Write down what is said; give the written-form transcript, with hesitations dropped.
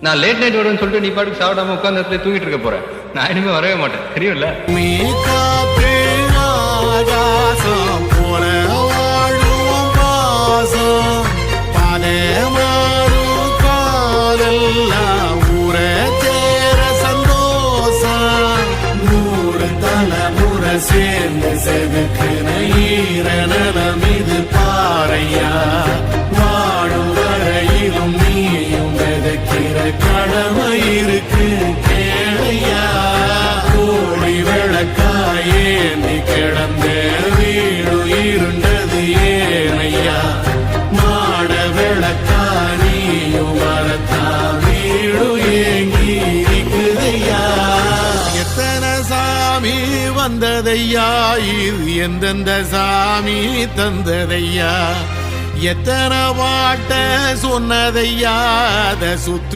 நான் late night வருவேன்னு சொல்லிட்டு நீ பாட்டுக்கு சாப்பிடாம உட்கார்ந்து இடத்துல தூங்கிட்டு இருக்க போறேன். நான் இனிமே வரவே மாட்டேன், தெரியும்ல? சேர்ந்து செதுக்கின ஈரநலம் இது பாறையா, வாழும் வரையிலும் நீயும் விதைக்கிற கடமை இருக்கு கேளையா. கோழி விளக்காயே நீ கிடந்த வீடு இருண்டது ஏனையா, மாட விளக்கா நீயும் வரத்தா வீடு ஏங்கி இருக்குதையா. எத்தனை சாமி வந்ததையா, இது எந்தெந்த சாமி தந்ததையா, எத்தனை பாட்ட சொன்னதையா, அதை சுத்து